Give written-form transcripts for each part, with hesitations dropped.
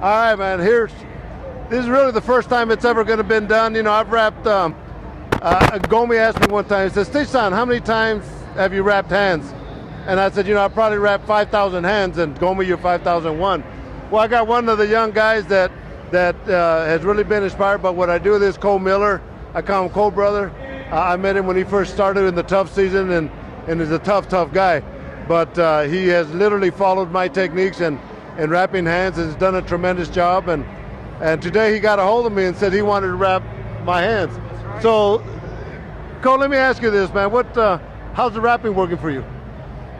All right, man. This is really the first time it's ever going to been done. I've wrapped. Gomi asked me one time. He says, "Steve-san, how many times have you wrapped hands?" And I said, I probably wrapped 5,000 hands. And Gomi, you're 5,001. Well, I got one of the young guys that has really been inspired by what I do. This Cole Miller. I call him Cole Brother. I met him when he first started in the tough season, and is a tough guy. But he has literally followed my techniques and wrapping hands, and has done a tremendous job. And today he got a hold of me and said he wanted to wrap my hands. Right. So, Cole, let me ask you this, man. How's the wrapping working for you?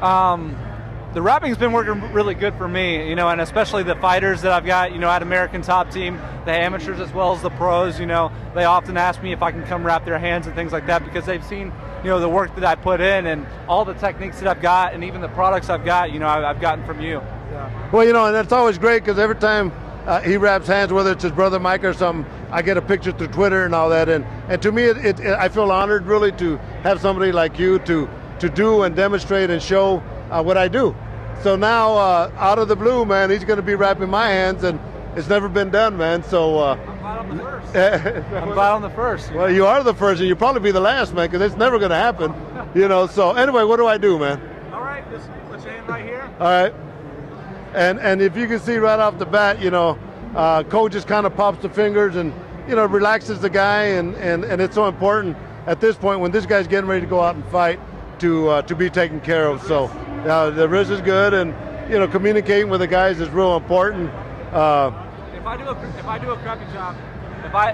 The wrapping's been working really good for me, and especially the fighters that I've got, at American Top Team, the amateurs as well as the pros, they often ask me if I can come wrap their hands and things like that because they've seen, the work that I put in and all the techniques that I've got and even the products I've got, I've gotten from you. Yeah. Well, and that's always great because every time he wraps hands, whether it's his brother Mike or something, I get a picture through Twitter and all that. And to me, I feel honored really to have somebody like you to do and demonstrate and show what I do. So now, out of the blue, man, he's going to be wrapping my hands, and it's never been done, man. So I'm glad I'm the first. I'm glad I'm the first. Well, you are the first, and you'll probably be the last, man, because it's never going to happen. So anyway, what do I do, man? All right, just put your hand right here. All right. And if you can see right off the bat, Cole just kind of pops the fingers and relaxes the guy, and it's so important at this point when this guy's getting ready to go out and fight to be taken care of. So the wrist is good, and communicating with the guys is real important. If I do a crappy job,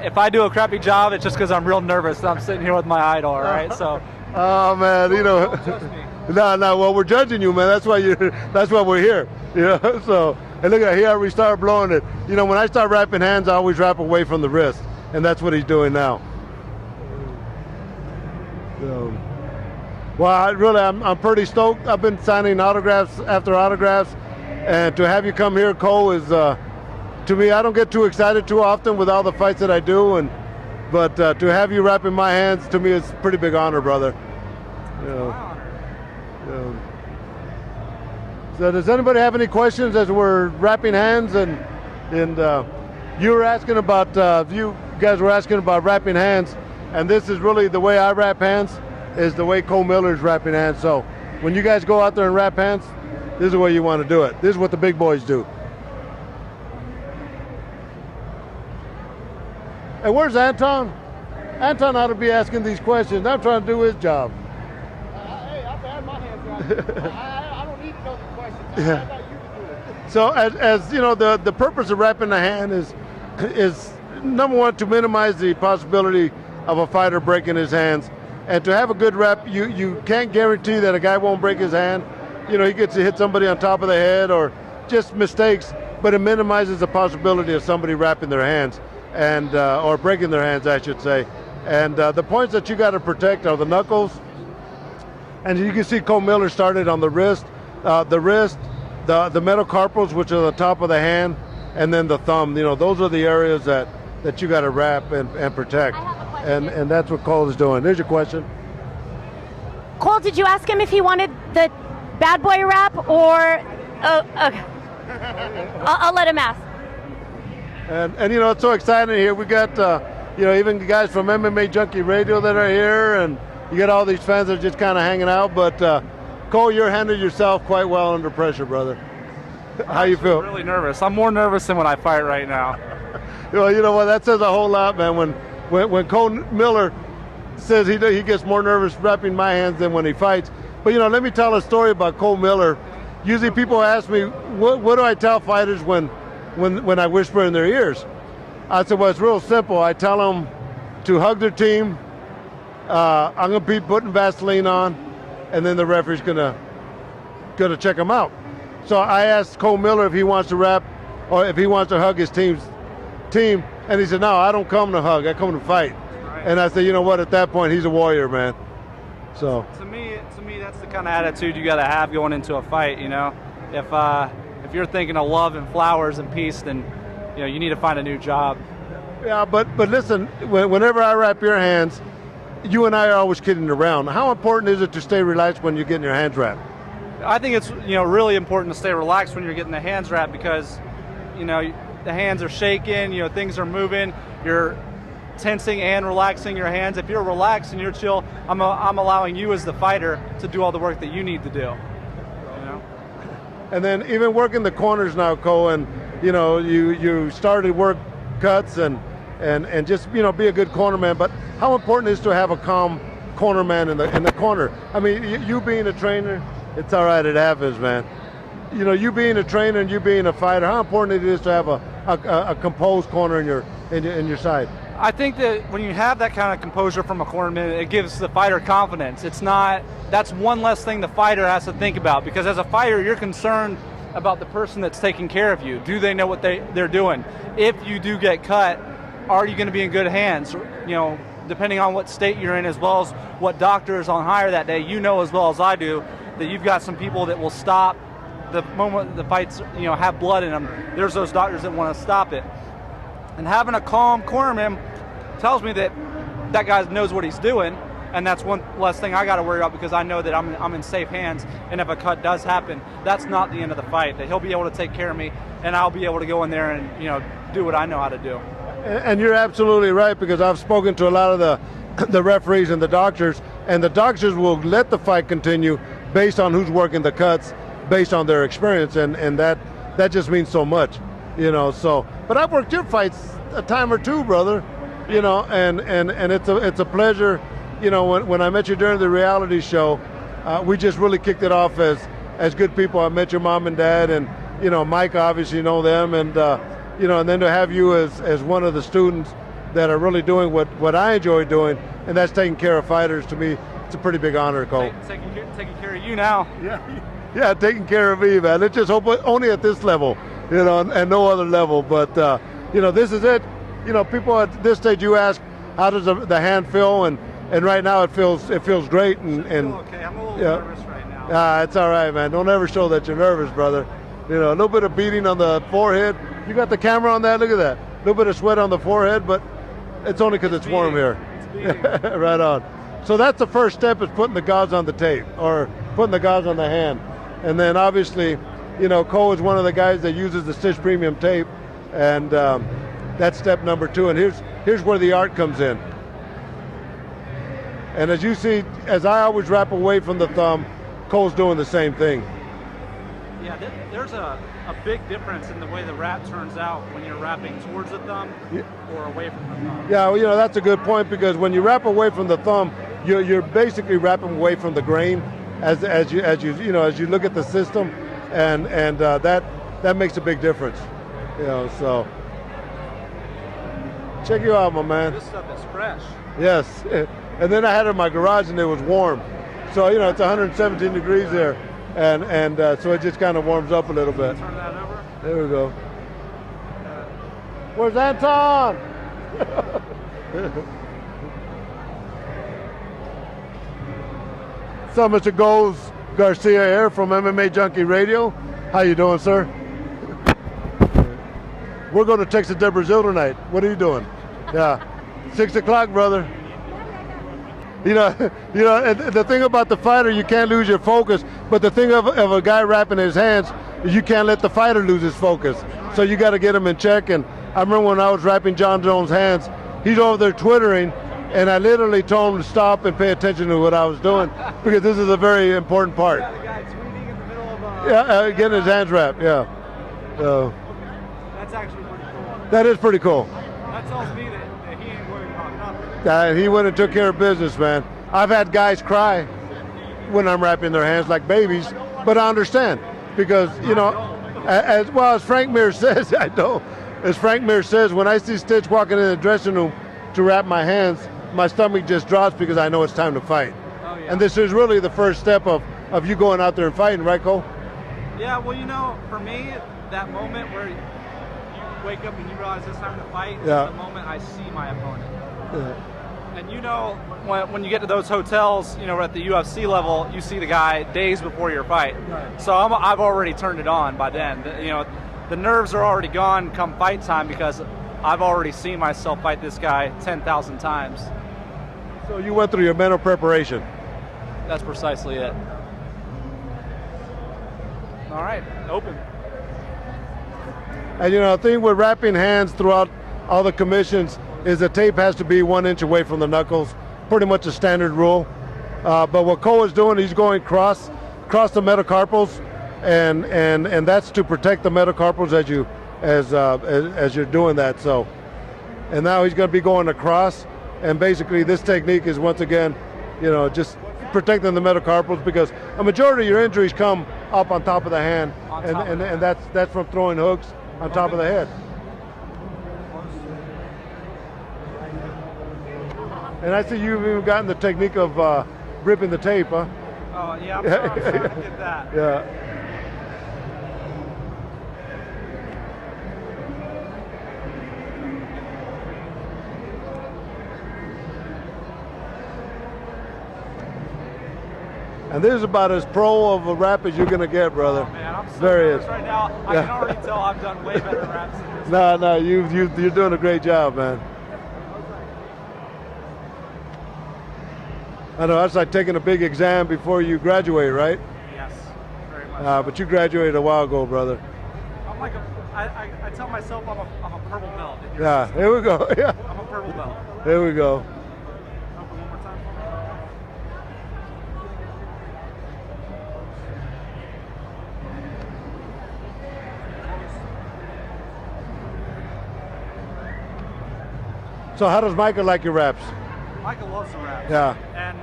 if I do a crappy job, it's just because I'm real nervous. I'm sitting here with my idol, all right? So. Oh man, Don't judge me. No. Well, we're judging you, man. That's why we're here. So, and look at here, we start blowing it. When I start wrapping hands, I always wrap away from the wrist, and that's what he's doing now. So, well, I'm pretty stoked. I've been signing autographs after autographs, and to have you come here, Cole, is to me, I don't get too excited too often with all the fights that I do, but to have you wrapping my hands, to me, is a pretty big honor, brother. So does anybody have any questions as we're wrapping hands? And you were asking about, you guys were asking about wrapping hands, and this is really the way I wrap hands, is the way Cole Miller's wrapping hands. So when you guys go out there and wrap hands, this is the way you want to do it. This is what the big boys do. And where's Anton? Anton ought to be asking these questions. I'm trying to do his job. Hey, I've had my hands around. I don't need to know the questions. Yeah. I got you to do it. So as you know, the purpose of wrapping the hand is number one, to minimize the possibility of a fighter breaking his hands. And to have a good wrap, you can't guarantee that a guy won't break his hand. He gets to hit somebody on top of the head or just mistakes, but it minimizes the possibility of somebody wrapping their hands and or breaking their hands, I should say. And the points that you got to protect are the knuckles, and you can see Cole Miller started on the wrist, the metacarpals, which are the top of the hand, and then the thumb. Those are the areas that you got to wrap and protect. And that's what Cole is doing. There's your question. Cole, did you ask him if he wanted the bad boy wrap or? Oh, okay. I'll let him ask. And it's so exciting here. We got even the guys from MMA Junkie Radio that are here, and you get all these fans that are just kind of hanging out. But Cole, you're handling yourself quite well under pressure, brother. How you feel? I'm really nervous. I'm more nervous than when I fight right now. Well, you know what? That says a whole lot, man. When Cole Miller says he gets more nervous wrapping my hands than when he fights. But let me tell a story about Cole Miller. Usually people ask me, what do I tell fighters when I whisper in their ears? I said, well, it's real simple. I tell them to hug their team. I'm going to be putting Vaseline on, and then the referee's gonna check them out. So I asked Cole Miller if he wants to wrap or if he wants to hug his team, and he said, no, I don't come to hug. I come to fight. Right. And I said, you know what? At that point, he's a warrior, man. So to me, that's the kind of attitude you got to have going into a fight. If you're thinking of love and flowers and peace, then you need to find a new job. Yeah, but listen, whenever I wrap your hands, you and I are always kidding around. How important is it to stay relaxed when you're getting your hands wrapped? I think it's really important to stay relaxed when you're getting the hands wrapped because the hands are shaking, you know, things are moving, you're tensing and relaxing your hands. If you're relaxed and you're chill, I'm allowing you as the fighter to do all the work that you need to do. You know? And then even working the corners now, Cole, and you know, you started work cuts and just, you know, be a good corner man. But how important is to have a calm corner man in the corner? I mean, you being a trainer, it's all right, it happens, man. You know, you being a trainer and you being a fighter, how important it is to have a composed corner in your side? I think that when you have that kind of composure from a cornerman, it gives the fighter confidence. That's one less thing the fighter has to think about, because as a fighter, you're concerned about the person that's taking care of you. Do they know what they're doing? If you do get cut, are you going to be in good hands? You know, depending on what state you're in, as well as what doctor is on hire that day, you know as well as I do that you've got some people that will stop the moment the fights, you know, have blood in them. There's those doctors that want to stop it. And having a calm cornerman tells me that that guy knows what he's doing, and that's one less thing I got to worry about, because I know that I'm in safe hands, and if a cut does happen, that's not the end of the fight. That he'll be able to take care of me, and I'll be able to go in there and, you know, do what I know how to do. And you're absolutely right, because I've spoken to a lot of the referees and the doctors will let the fight continue based on who's working the cuts, based on their experience, and that just means so much, you know. So, but I've worked your fights a time or two, brother, you know, and it's a pleasure. You know, when I met you during the reality show, we just really kicked it off as good people. I met your mom and dad, and you know, Mike, obviously you know them, and you know, and then to have you as one of the students that are really doing what I enjoy doing, and that's taking care of fighters. To me, it's a pretty big honor, Cole. Taking care of you now. Yeah, taking care of me, man. Let's just hope only at this level, you know, and no other level. But you know, this is it. You know, people at this stage, you ask, how does the hand feel? And right now it feels great. And okay, I'm a little nervous right now. It's all right, man. Don't ever show that you're nervous, brother. You know, a little bit of beating on the forehead. You got the camera on that? Look at that. A little bit of sweat on the forehead, but it's only because it's warm here. Right on. So that's the first step, is putting the gauze on the tape, or putting the gauze on the hand. And then obviously, you know, Cole is one of the guys that uses the Stitch Premium tape, and that's step number 2. And here's where the art comes in. And as you see, as I always wrap away from the thumb, Cole's doing the same thing. Yeah, there's a big difference in the way the wrap turns out when you're wrapping towards the thumb or away from the thumb. Yeah, well, you know, that's a good point, because when you wrap away from the thumb, you're basically wrapping away from the grain as you look at the system, and that makes a big difference. You know, so check you out, my man. This stuff is fresh. Yes. And then I had it in my garage and it was warm. So, you know, it's 117 degrees there. And so it just kind of warms up a little bit. Turn that over. There we go. Where's Anton? So, Mr. Goals Garcia here from MMA Junkie Radio. How you doing, sir? We're going to Texas de Brazil tonight. What are you doing? Yeah. 6 o'clock, brother. You know, and the thing about the fighter, you can't lose your focus. But the thing of a guy wrapping his hands is you can't let the fighter lose his focus. So you got to get him in check. And I remember when I was wrapping John Jones' hands, he's over there twittering, and I literally told him to stop and pay attention to what I was doing, because this is a very important part. Yeah, the guy tweeting in the middle of getting his hands wrapped. Yeah. So that's actually pretty cool. that is pretty cool. That tells me that he ain't worried about nothing. He went and took care of business, man. I've had guys cry when I'm wrapping their hands like babies, but I understand, because, you know, as well as Frank Mir says, I know, as Frank Mir says, when I see Stitch walking in the dressing room to wrap my hands, my stomach just drops, because I know it's time to fight. Oh, yeah. And this is really the first step of you going out there and fighting, right, Cole? Yeah, well, you know, for me, that moment where you wake up and you realize it's time to fight is the moment I see my opponent. Yeah. And you know, when you get to those hotels, you know, at the UFC level, you see the guy days before your fight. Right. So I've already turned it on by then. You know, the nerves are already gone come fight time, because I've already seen myself fight this guy 10,000 times. So you went through your mental preparation. That's precisely it. All right, open. And the thing with wrapping hands throughout all the commissions is the tape has to be 1 inch away from the knuckles, pretty much a standard rule. But what Cole is doing, he's going across the metacarpals, and that's to protect the metacarpals as you're doing that. So, and now he's going to be going across, and basically this technique is once again, just protecting the metacarpals, because a majority of your injuries come up on top of the hand, and that's from throwing hooks on top of the head. And I see you've even gotten the technique of ripping the tape, huh? Oh, yeah, I'm starting to get that. Yeah. And this is about as pro of a rap as you're going to get, brother. Oh, man, I'm so There he nervous is. right now. I can already tell I've done way better raps than this. No, you're doing a great job, man. I know, that's like taking a big exam before you graduate, right? Yes, very much. But you graduated a while ago, brother. I'm like I tell myself I'm a purple belt. Yeah, here we go. Yeah, I'm a purple belt. here we go. Open one more time for me. So how does Micah like your raps? Micah loves the raps. Yeah. And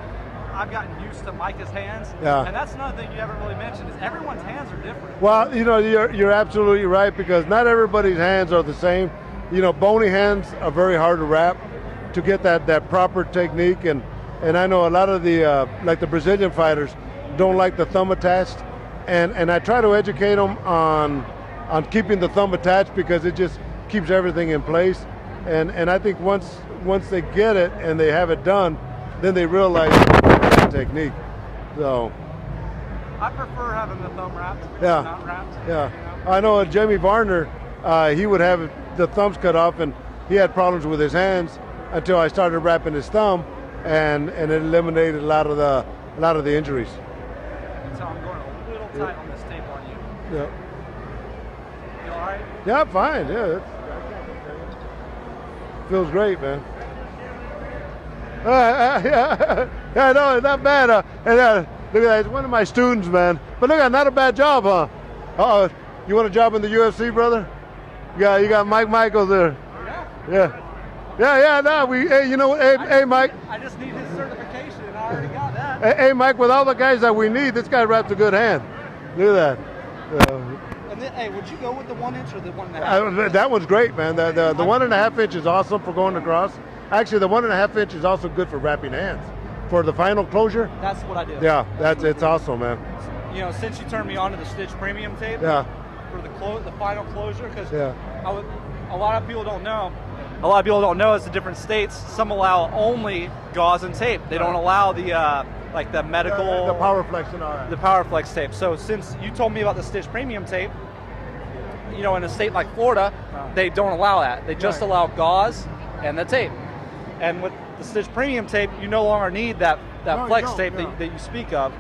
I've gotten used to Micah's hands. Yeah. And that's another thing you haven't really mentioned is everyone's hands are different. Well, you're absolutely right, because not everybody's hands are the same. Bony hands are very hard to wrap to get that proper technique, and I know a lot of the like the Brazilian fighters don't like the thumb attached, and I try to educate them on keeping the thumb attached, because it just keeps everything in place, and I think once they get it and they have it done, then they realize the technique. So I prefer having the thumb wrapped, Yeah. not wrapped. yeah, I know Jamie Varner, he would have the thumbs cut off, and he had problems with his hands until I started wrapping his thumb, and it eliminated a lot of the injuries. So I'm going a little tight on this tape on you. Yeah. You all right? Yeah, fine. Yeah, feels great, man. Yeah, no, it's not bad. And look at that, it's one of my students, man. But look at, not a bad job, huh? You want a job in the UFC, brother? Yeah, you got Mike Michaels there. Yeah. No, hey, Mike. I just need his certification, and I already got that. Hey, Mike, with all the guys that we need, this guy wraps a good hand. Look at that. And then, hey, would you go with the 1 inch or the 1.5? That one's great, man. The 1.5 inch is awesome for going across. Actually, the 1.5 inch is also good for wrapping hands. For the final closure. That's what I do. Yeah, it's awesome, man. Since you turned me on to the Stitch Premium tape. Yeah. For the final closure, because Yeah. a lot of people don't know. A lot of people don't know it's the different states. Some allow only gauze and tape. They don't allow the like the medical. The PowerFlex and all that. The PowerFlex tape. So since you told me about the Stitch Premium tape, in a state like Florida, they don't allow that. They just allow gauze and the tape. And with the Stitch Premium tape, you no longer need that flex tape that you speak of.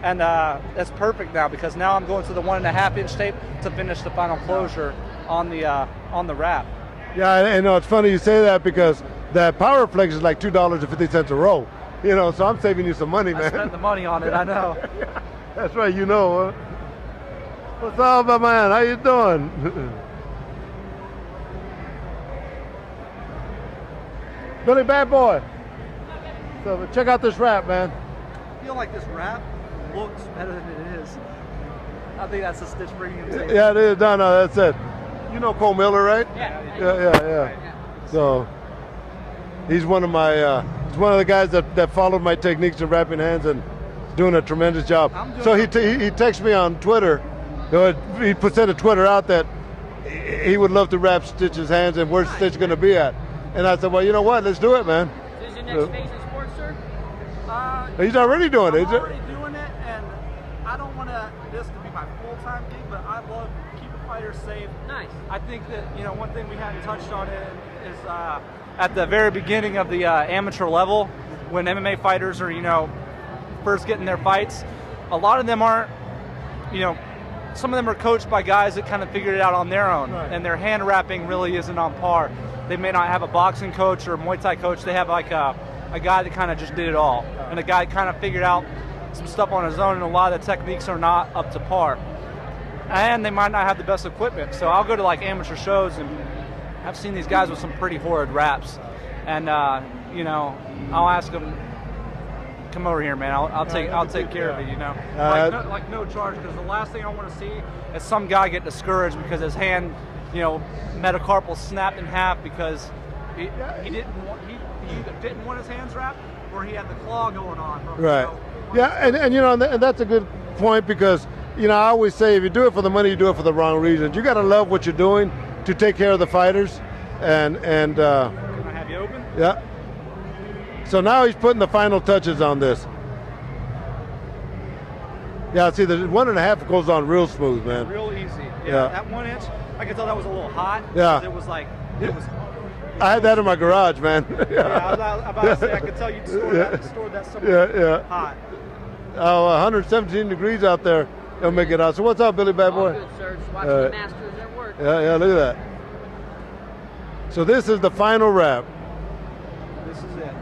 And that's perfect now, because now I'm going to the 1.5 inch tape to finish the final closure on the wrap. Yeah, I know, it's funny you say that, because that PowerFlex is like $2.50 a roll. So I'm saving you some money, man. I spent the money on it, I know. Yeah, that's right, huh? What's up, my man? How you doing? Billy, bad boy. So check out this wrap, man. I feel like this wrap looks better than it is. I think that's a Stitch Premium tape. Yeah, it is. No, that's it. You know Cole Miller, right? Yeah. Yeah. So he's one of the guys that followed my techniques of wrapping hands and doing a tremendous job. So he texts me on Twitter. He sent a Twitter out that he would love to wrap Stitch's hands, and where's Stitch going to be at? And I said, well, you know what? Let's do it, man. Is your next phase in sports, sir? He's already doing it. I'm already doing it, and I don't want this to be my full-time gig, but I love keeping fighters safe. Nice. I think that, one thing we hadn't touched on it is at the very beginning of the amateur level, when MMA fighters are, first getting their fights, a lot of them aren't, some of them are coached by guys that kind of figured it out on their own, Right. and their hand wrapping really isn't on par. They may not have a boxing coach or a Muay Thai coach. They have like a guy that kind of just did it all, and a guy kind of figured out some stuff on his own, and a lot of the techniques are not up to par. And they might not have the best equipment. So I'll go to like amateur shows, and I've seen these guys with some pretty horrid wraps, and you know, I'll ask them, come over here, man. I'll take care of it. You know, like no charge, because the last thing I want to see is some guy get discouraged because his hand, you know, metacarpal snapped in half because he either didn't want his hands wrapped or he had the claw going on. Right. You know, Yeah, and you know, and that's a good point, because you know, I always say, if you do it for the money, you do it for the wrong reasons. You got to love what you're doing to take care of the fighters, and Can I have you open? yeah. So now he's putting the final touches on this. Yeah, see, the 1.5 goes on real smooth, man. Real easy. Yeah. That 1 inch, I could tell that was a little hot. Yeah. It was like, I had that in my garage, man. yeah, I was about to say, I could tell you stored that somewhere Yeah. hot. Oh, 117 degrees out there. They'll make it out. So what's up, Billy, bad All boy? good, sir. Just watching the masters at work. Yeah, look at that. So this is the final wrap. This is it.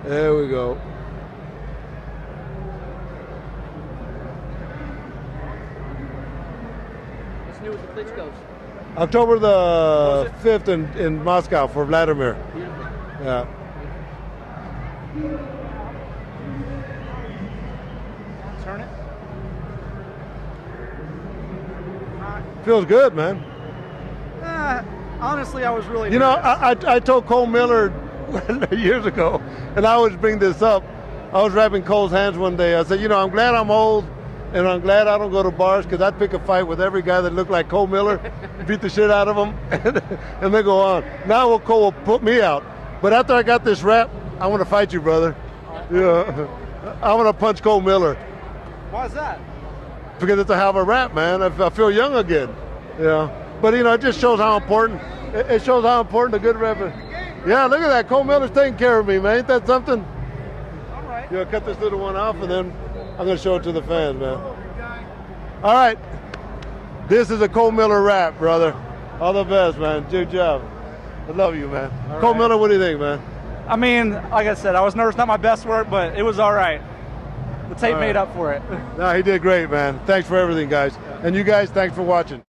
There we go. What's new with the Klitschko's? October the 5th in Moscow for Vladimir. Beautiful. Yeah. Turn it. Feels good, man. Honestly, I was really You know, nervous. I told Cole Miller years ago, and I always bring this up. I was wrapping Cole's hands one day. I said, you know, I'm glad I'm old, and I'm glad I don't go to bars, because I'd pick a fight with every guy that looked like Cole Miller, beat the shit out of him, and then go on. Now Cole will put me out. But after I got this wrap, I want to fight you, brother. Yeah, I want to punch Cole Miller, Why is that? because it's a hell of a wrap, man. I feel young again. Yeah. But you know, it just shows how important. It shows how important a good rep is. Yeah, look at that. Cole Miller's taking care of me, man. Ain't that something? All right. You know, cut this little one off, and then I'm gonna show it to the fans, man. All right. This is a Cole Miller wrap, brother. All the best, man. Good job. I love you, man. Cole right. Miller, what do you think, man? I mean, like I said, I was nervous. Not my best work, but it was all right. The tape All right. made up for it. No, he did great, man. Thanks for everything, guys. And you guys, thanks for watching.